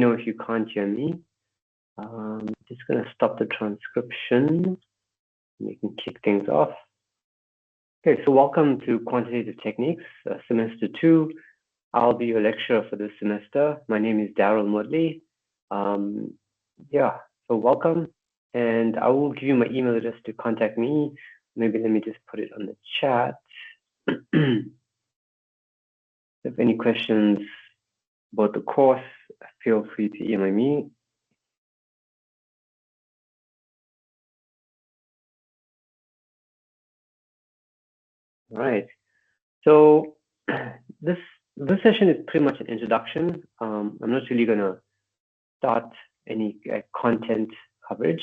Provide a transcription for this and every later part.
know if you can't hear me. Just going to stop the transcription. We can kick things off. Okay, so welcome to Quantitative Techniques, Semester 2. I'll be your lecturer for this semester. My name is Daryl Modley. Yeah, so welcome. And I will give you my email address to contact me. Maybe let me just put it on the chat. If any questions about the course, feel free to email me. All right. So this session is pretty much an introduction. I'm not really going to start any content coverage.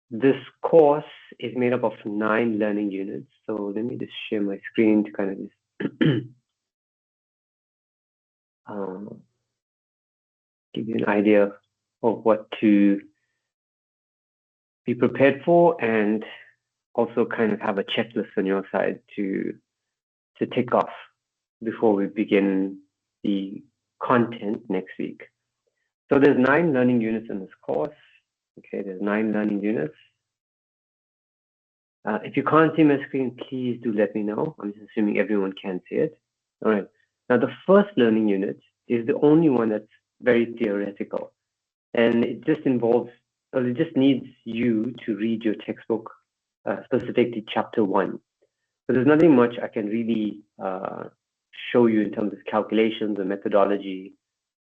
This course is made up of 9 learning units. So let me just share my screen to kind of just give you an idea of what to be prepared for, and also kind of have a checklist on your side to tick off before we begin the content next week. So there's 9 learning units in this course. Okay, there's 9 learning units. If you can't see my screen, please do let me know. I'm just assuming everyone can see it. All right. Now, the first learning unit is the only one that's very theoretical. And it just involves, or it just needs you to read your textbook, specifically chapter 1. So there's nothing much I can really show you in terms of calculations or methodology.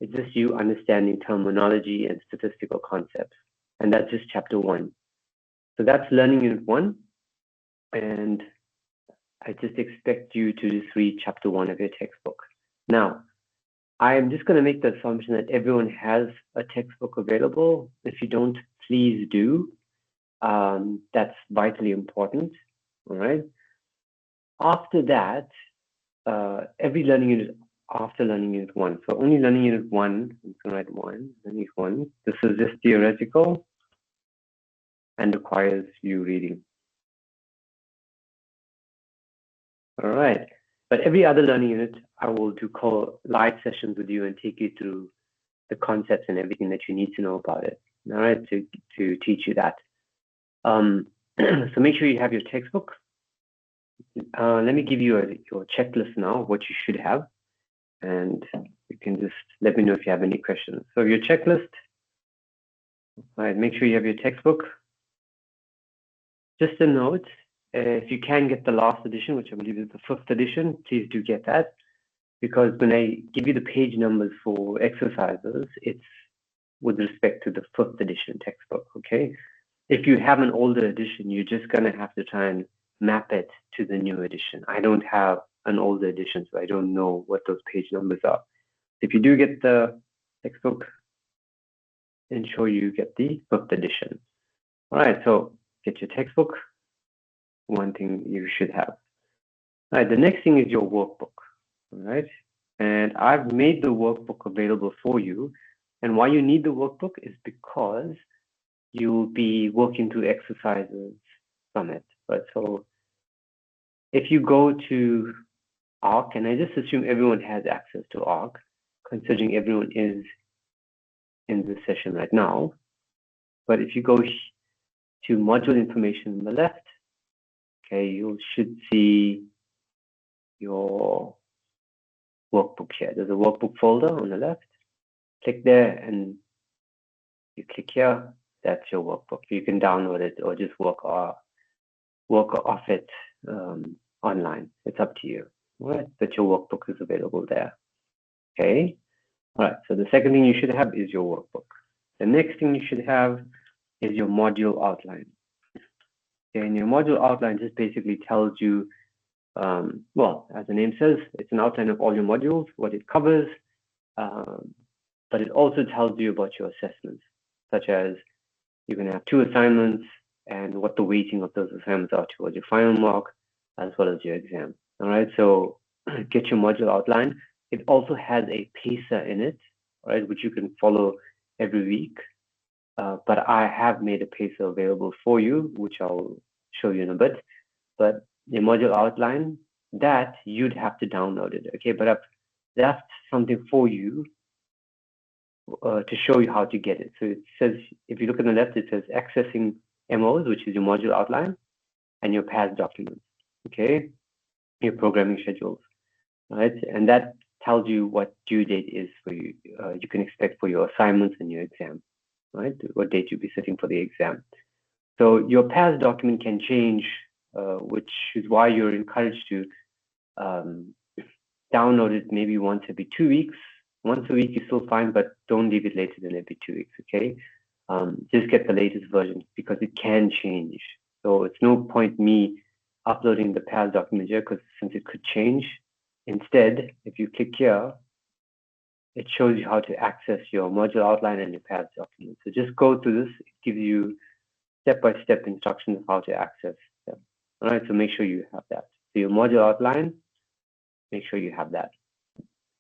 It's just you understanding terminology and statistical concepts. And that's just chapter 1. So that's learning unit 1. And I just expect you to just read chapter 1 of your textbook. Now, I'm just going to make the assumption that everyone has a textbook available. If you don't, please do. That's vitally important. All right. After that, every learning unit after learning unit 1. So only learning unit 1, I'm going to write 1, learning 1. This is just theoretical and requires you reading. All right. But every other learning unit, I will do live sessions with you and take you through the concepts and everything that you need to know about it. All right, to teach you that. So make sure you have your textbook. Let me give you your checklist now, what you should have. And you can just let me know if you have any questions. So your checklist, all right, make sure you have your textbook. Just a note, if you can get the last edition, which I believe is the 5th edition, please do get that. Because when I give you the page numbers for exercises, it's with respect to the 5th edition textbook, okay? If you have an older edition, you're just gonna have to try and map it to the new edition. I don't have an older edition, so I don't know what those page numbers are. If you do get the textbook, ensure you get the 5th edition. All right, so get your textbook, one thing you should have. All right, the next thing is your workbook, all right? And I've made the workbook available for you. And why you need the workbook is because you'll be working through exercises from it, right? So if you go to ARC, and I just assume everyone has access to ARC, considering everyone is in this session right now. But if you go to module information on the left, okay, you should see your workbook here. There's a workbook folder on the left. Click there and you click here. That's your workbook. You can download it or just work off it online. It's up to you. All right, but your workbook is available there. Okay. All right. So the second thing you should have is your workbook. The next thing you should have is your module outline. Okay, and your module outline just basically tells you, well, as the name says, it's an outline of all your modules, what it covers, but it also tells you about your assessments, such as you're going to have 2 assignments and what the weighting of those assignments are towards your final mark, as well as your exam. All right, so get your module outline. It also has a pacer in it, right, which you can follow every week. But I have made a pacer available for you, which I'll show you in a bit. But the module outline, that you'd have to download it, okay? But I've left something for you to show you how to get it. So it says, if you look on the left, it says accessing MOs, which is your module outline, and your PAS documents, okay? Your programming schedules, right? And that tells you what due date is for you, you can expect for your assignments and your exam, right? What date you'll be sitting for the exam. So your PAS document can change, which is why you're encouraged to download it maybe once every 2 weeks. Once a week is still fine, but don't leave it later than every 2 weeks, okay? Just get the latest version because it can change. So it's no point me uploading the PAS document here because since it could change. Instead, if you click here, it shows you how to access your module outline and your PAS document. So just go through this. It gives you step-by-step instructions of how to access them. All right, so make sure you have that. So your module outline, make sure you have that.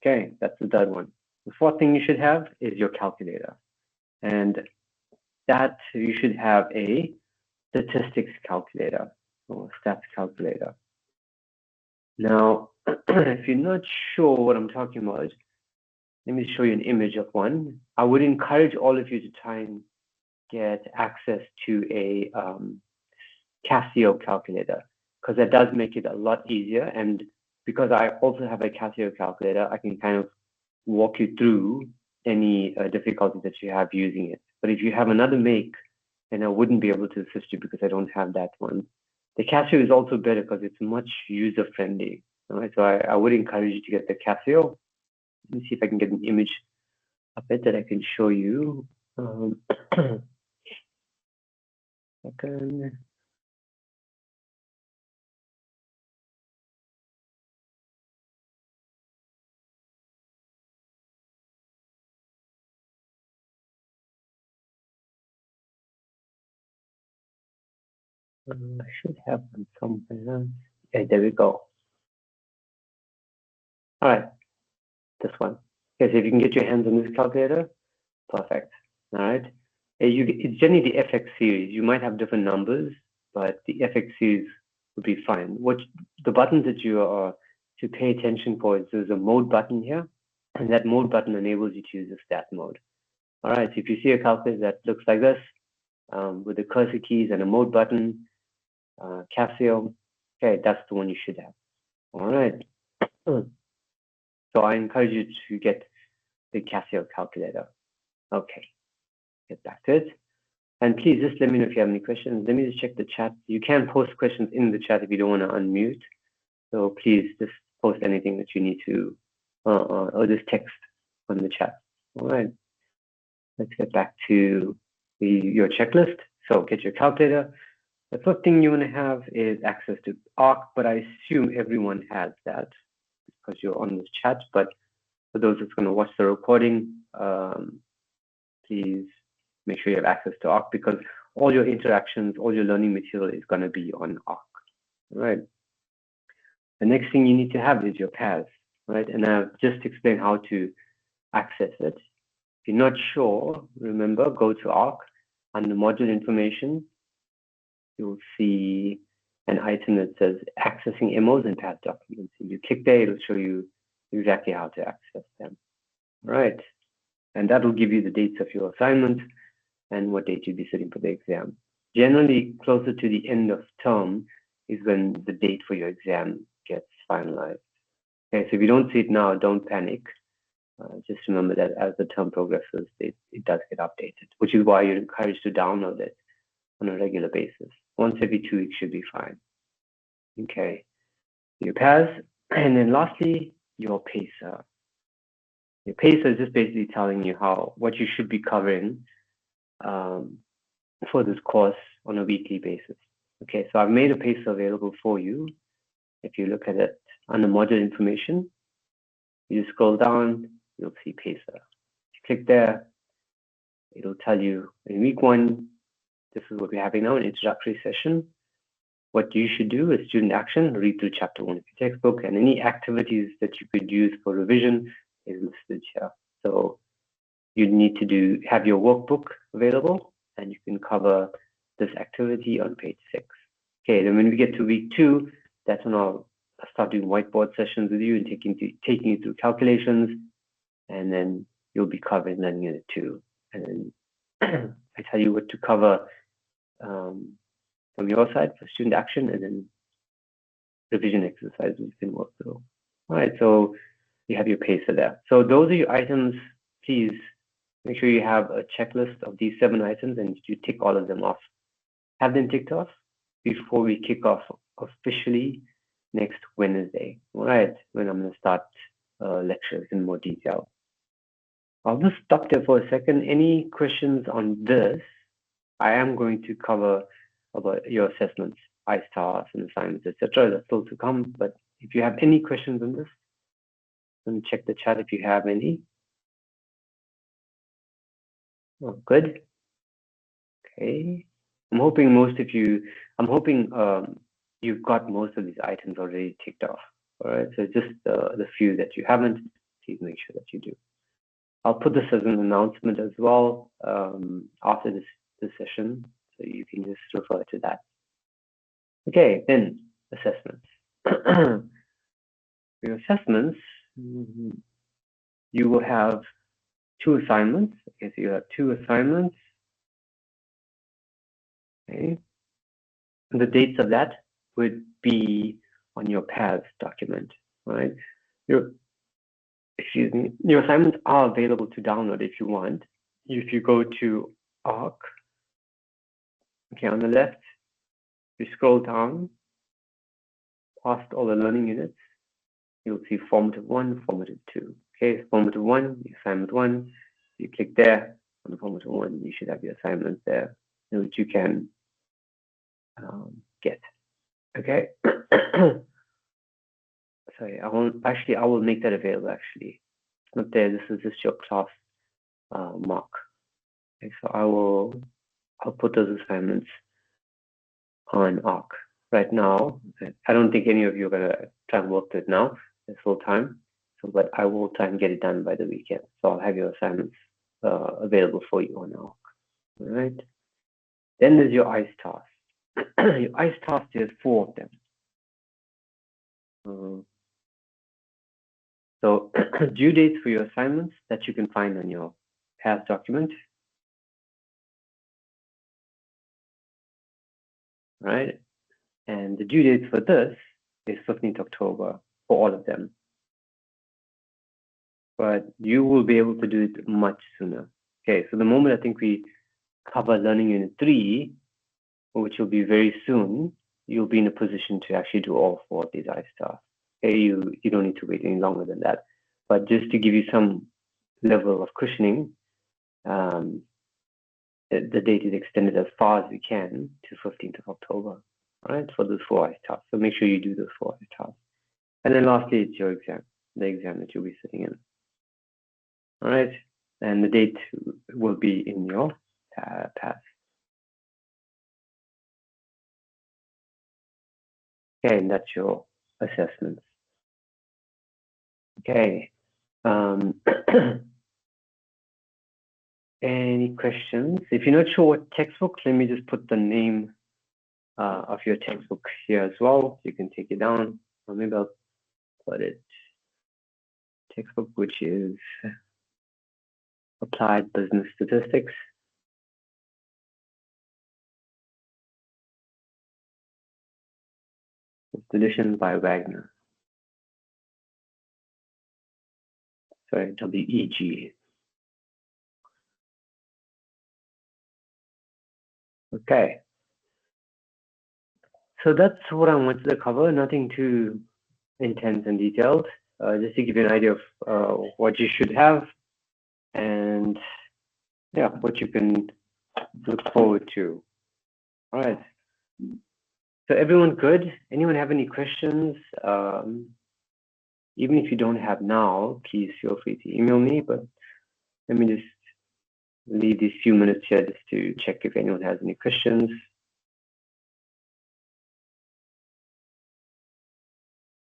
Okay, that's the third one. The fourth thing you should have is your calculator. And that you should have a statistics calculator or stats calculator. Now, if you're not sure what I'm talking about, let me show you an image of one. I would encourage all of you to try and get access to a Casio calculator because that does make it a lot easier. And because I also have a Casio calculator, I can kind of walk you through any difficulties that you have using it. But if you have another make, then I wouldn't be able to assist you because I don't have that one. The Casio is also better because it's much user-friendly. All right, so I would encourage you to get the Casio. Let me see if I can get an image of it that I can show you. Second. I should have one somewhere. Yeah, there we go. All right, this one. Okay, so if you can get your hands on this calculator, perfect. All right. It's generally the FX series. You might have different numbers, but the FX series would be fine. What the buttons that you are to pay attention for is there's a mode button here, and that mode button enables you to use the stat mode. All right. So if you see a calculator that looks like this, with the cursor keys and a mode button, Casio, okay, that's the one you should have. All right. So I encourage you to get the Casio calculator. Okay, get back to it. And please just let me know if you have any questions. Let me just check the chat. You can post questions in the chat if you don't want to unmute. So please just post anything that you need to, or just text on the chat. All right. Let's get back to your checklist. So get your calculator. The first thing you want to have is access to ARC, but I assume everyone has that because you're on this chat. But for those that's going to watch the recording, please make sure you have access to ARC because all your interactions, all your learning material is going to be on ARC. All right. The next thing you need to have is your PAS, right? And I've just explained how to access it. If you're not sure, remember, go to ARC. Under module information, you'll see an item that says accessing MOs and PAS documents. If you click there, it'll show you exactly how to access them. All right. And that will give you the dates of your assignment and what date you'll be sitting for the exam. Generally, closer to the end of term is when the date for your exam gets finalized. Okay, so if you don't see it now, don't panic. Just remember that as the term progresses, it does get updated, which is why you're encouraged to download it on a regular basis. Once every 2 weeks should be fine. Okay, your PAS, and then lastly, your PACER. Your PACER is just basically telling you what you should be covering for this course on a weekly basis. Okay, so I've made a PACER available for you. If you look at it under module information, you scroll down, you'll see PACER. If you click there, it'll tell you in week 1, this is what we're having now, an introductory session. What you should do is student action, read through chapter 1 of your textbook, and any activities that you could use for revision is listed here. So you need to have your workbook available, and you can cover this activity on page 6. Okay, then when we get to week 2, that's when I'll start doing whiteboard sessions with you and taking you through calculations. And then you'll be covering learning unit 2. And then I tell you what to cover from your side for student action, and then revision exercises you can work through. All right, so you have your pacer there. So those are your items. Please make sure you have a checklist of these 7 items and you tick all of them off. Have them ticked off before we kick off officially next Wednesday. All right, when I'm going to start lectures in more detail. I'll just stop there for a second. Any questions on this? I am going to cover about your assessments, ISTARs and assignments, etc. That's still to come. But if you have any questions on this, let me check the chat if you have any. Oh, good. Okay. I'm hoping you've got most of these items already ticked off. All right. So just the few that you haven't, please make sure that you do. I'll put this as an announcement as well after this session, so you can just refer to that. Okay, then assessments. For your assessments, you will have 2 assignments. Okay, so you have 2 assignments. Okay, and the dates of that would be on your PAS document, right? Your assignments are available to download if you want. If you go to ARC, okay, on the left, you scroll down past all the learning units, you'll see formative 1, formative 2. Okay, formative 1, assignment 1. You click there on the formative 1, you should have your assignments there, which you can get. Okay. Sorry, I will make that available actually. It's not there, this is just your class mark. Okay, so I'll put those assignments on ARC. Right now, I don't think any of you are gonna try and work through it now. It's full time, but I will try and get it done by the weekend. So I'll have your assignments available for you on ARC. All right. Then there's your ICE task. Your ICE task, there's 4 of them. So due dates for your assignments that you can find on your PAS document. Right. And the due dates for this is 15th October for all of them. But you will be able to do it much sooner. Okay, so the moment I think we cover Learning Unit 3, which will be very soon, you'll be in a position to actually do all 4 of these ISTARs. Okay, you don't need to wait any longer than that. But just to give you some level of cushioning, the date is extended as far as we can to 15th of October, right, for those 4 ISTARs. So make sure you do those 4 ISTARs. And then lastly, it's your exam, the exam that you'll be sitting in. All right, and the date will be in your PAS. Okay, and that's your assessments. Okay. Any questions? If you're not sure what textbook, let me just put the name of your textbook here as well. You can take it down. Or maybe I'll put it textbook, which is Applied Business Statistics. Edition by Wagner. Sorry, WEG. Okay. So that's what I wanted to cover. Nothing too intense and detailed. Just to give you an idea of what you should have, and yeah, what you can look forward to. All right. So everyone good? Anyone have any questions? Even if you don't have now, please feel free to email me, but let me just leave these few minutes here just to check if anyone has any questions.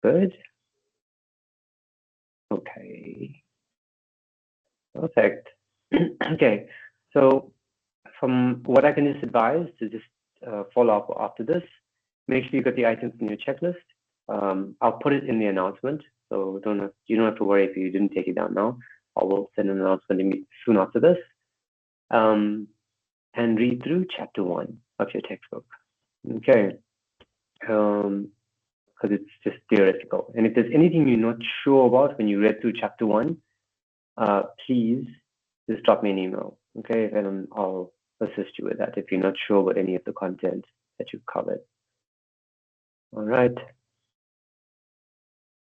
Good. Okay. Perfect. Okay. So from what I can just advise to just follow up after this, make sure you got the items in your checklist. I'll put it in the announcement, so you don't have to worry if you didn't take it down now. or we'll send an announcement soon after this, and read through chapter 1 of your textbook. Okay, because it's just theoretical. And if there's anything you're not sure about when you read through chapter 1, please just drop me an email, okay? And I'll assist you with that if you're not sure about any of the content that you've covered. All right.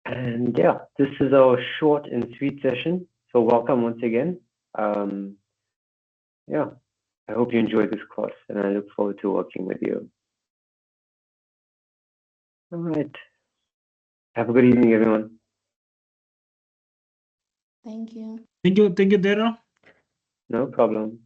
And yeah, this is our short and sweet session. So welcome once again. Yeah, I hope you enjoyed this course and I look forward to working with you. All right. Have a good evening, everyone. Thank you. Thank you, Daryl. No problem.